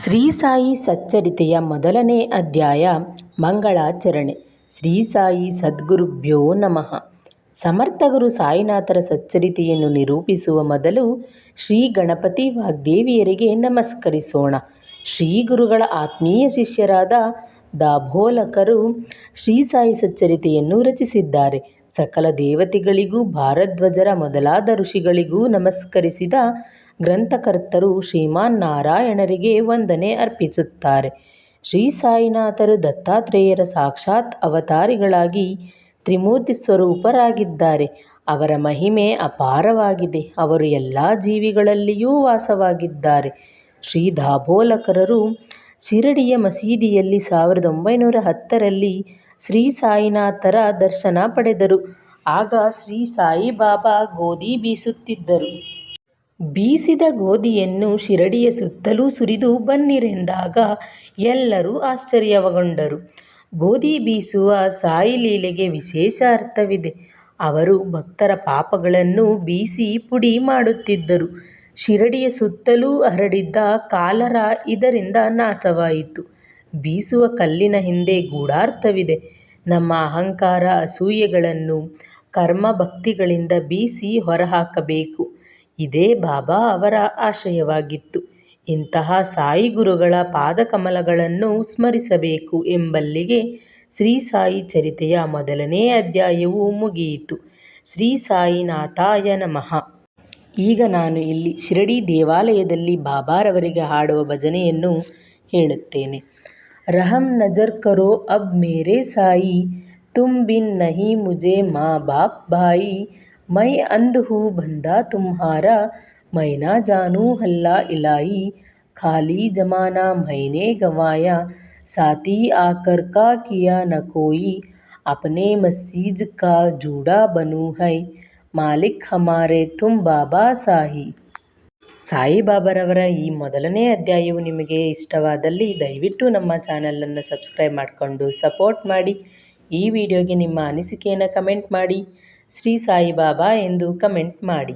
ಶ್ರೀ ಸಾಯಿ ಸಚ್ಚರಿತೆಯ ಮೊದಲನೇ ಅಧ್ಯಾಯ ಮಂಗಳಾಚರಣೆ. ಶ್ರೀ ಸಾಯಿ ಸದ್ಗುರುಭ್ಯೋ ನಮಃ. ಸಮರ್ಥಗುರು ಸಾಯಿನಾಥರ ಸಚ್ಚರಿತೆಯನ್ನು ನಿರೂಪಿಸುವ ಮೊದಲು ಶ್ರೀ ಗಣಪತಿ ವಾಗ್ದೇವಿಯರಿಗೆ ನಮಸ್ಕರಿಸೋಣ. ಶ್ರೀ ಗುರುಗಳ ಆತ್ಮೀಯ ಶಿಷ್ಯರಾದ ದಾಭೋಲಕರು ಶ್ರೀ ಸಾಯಿ ಸಚ್ಚರಿತೆಯನ್ನು ರಚಿಸಿದ್ದಾರೆ. ಸಕಲ ದೇವತೆಗಳಿಗೂ ಭಾರದ್ವಾಜರ ಮೊದಲಾದ ಋಷಿಗಳಿಗೂ ನಮಸ್ಕರಿಸಿದ ಗ್ರಂಥಕರ್ತರು ಶ್ರೀಮಾನ್ ನಾರಾಯಣರಿಗೆ ವಂದನೆ ಅರ್ಪಿಸುತ್ತಾರೆ. ಶ್ರೀ ಸಾಯಿನಾಥರು ದತ್ತಾತ್ರೇಯರ ಸಾಕ್ಷಾತ್ ಅವತಾರಿಗಳಾಗಿ ತ್ರಿಮೂರ್ತಿ ಸ್ವರೂಪರಾಗಿದ್ದಾರೆ. ಅವರ ಮಹಿಮೆ ಅಪಾರವಾಗಿದೆ. ಅವರು ಎಲ್ಲ ಜೀವಿಗಳಲ್ಲಿಯೂ ವಾಸವಾಗಿದ್ದಾರೆ. ಶ್ರೀ ದಾಭೋಲಕರರು ಶಿರಡಿಯ ಮಸೀದಿಯಲ್ಲಿ 1910ರಲ್ಲಿ ಶ್ರೀ ಸಾಯಿನಾಥರ ದರ್ಶನ ಪಡೆದರು. ಆಗ ಶ್ರೀ ಸಾಯಿಬಾಬಾ ಗೋಧಿ ಬೀಸುತ್ತಿದ್ದರು. ಬೀಸಿದ ಗೋಧಿಯನ್ನು ಶಿರಡಿಯ ಸುತ್ತಲೂ ಸುರಿದು ಬನ್ನಿರೆಂದಾಗ ಎಲ್ಲರೂ ಆಶ್ಚರ್ಯಗೊಂಡರು. ಗೋಧಿ ಬೀಸುವ ಸಾಯಿ ಲೀಲೆಗೆ ವಿಶೇಷ ಅರ್ಥವಿದೆ. ಅವರು ಭಕ್ತರ ಪಾಪಗಳನ್ನು ಬೀಸಿ ಪುಡಿ ಮಾಡುತ್ತಿದ್ದರು. ಶಿರಡಿಯ ಸುತ್ತಲೂ ಹರಡಿದ್ದ ಕಾಲರ ಇದರಿಂದ ನಾಶವಾಯಿತು. ಬೀಸುವ ಕಲ್ಲಿನ ಹಿಂದೆ ಗೂಢಾರ್ಥವಿದೆ. ನಮ್ಮ ಅಹಂಕಾರ, ಅಸೂಯೆಗಳನ್ನು ಕರ್ಮ ಭಕ್ತಿಗಳಿಂದ ಬೀಸಿ ಹೊರಹಾಕಬೇಕು. ಇದೇ ಬಾಬಾ ಅವರ ಆಶಯವಾಗಿತ್ತು. ಇಂತಹ ಸಾಯಿ ಗುರುಗಳ ಪಾದಕಮಲಗಳನ್ನು ಸ್ಮರಿಸಬೇಕು ಎಂಬಲ್ಲಿಗೆ ಶ್ರೀ ಸಾಯಿ ಚರಿತೆಯ ಮೊದಲನೇ ಅಧ್ಯಾಯವು ಮುಗಿಯಿತು. ಶ್ರೀ ಸಾಯಿನಾಥಾಯ ನಮಃ. ಈಗ ನಾನು ಇಲ್ಲಿ ಶಿರಡಿ ದೇವಾಲಯದಲ್ಲಿ ಬಾಬಾರವರಿಗೆ ಹಾಡುವ ಭಜನೆಯನ್ನು ಹೇಳುತ್ತೇನೆ. ರಹಮ್ ನಜರ್ ಕರೋ ಅಬ್ ಮೇರೆ ಸಾಯಿ, ತುಮ್ ಬಿನ್ ನಹಿ ಮುझे ಮಾँ बाप भाई, मैं अंध हूँ बंदा तुम्हारा, मैं ना जानूँ अल्लाह इलाही, खाली जमाना मैंने गंवाया, साथी आकर का किया न कोई, अपने मसीज का जूड़ा बनूँ है, ಮಾಲಿಕ್ ಹಮಾರೆ ತುಮ್ ಬಾಬಾ ಸಾಯಿ. ಸಾಯಿಬಾಬಾರವರ ಈ ಮೊದಲನೇ ಅಧ್ಯಾಯವು ನಿಮಗೆ ಇಷ್ಟವಾದಲ್ಲಿ ದಯವಿಟ್ಟು ನಮ್ಮ ಚಾನಲನ್ನು ಸಬ್ಸ್ಕ್ರೈಬ್ ಮಾಡಿಕೊಂಡು ಸಪೋರ್ಟ್ ಮಾಡಿ. ಈ ವಿಡಿಯೋಗೆ ನಿಮ್ಮ ಅನಿಸಿಕೆಯನ್ನು ಕಮೆಂಟ್ ಮಾಡಿ. ಶ್ರೀ ಸಾಯಿಬಾಬಾ ಎಂದು ಕಮೆಂಟ್ ಮಾಡಿ.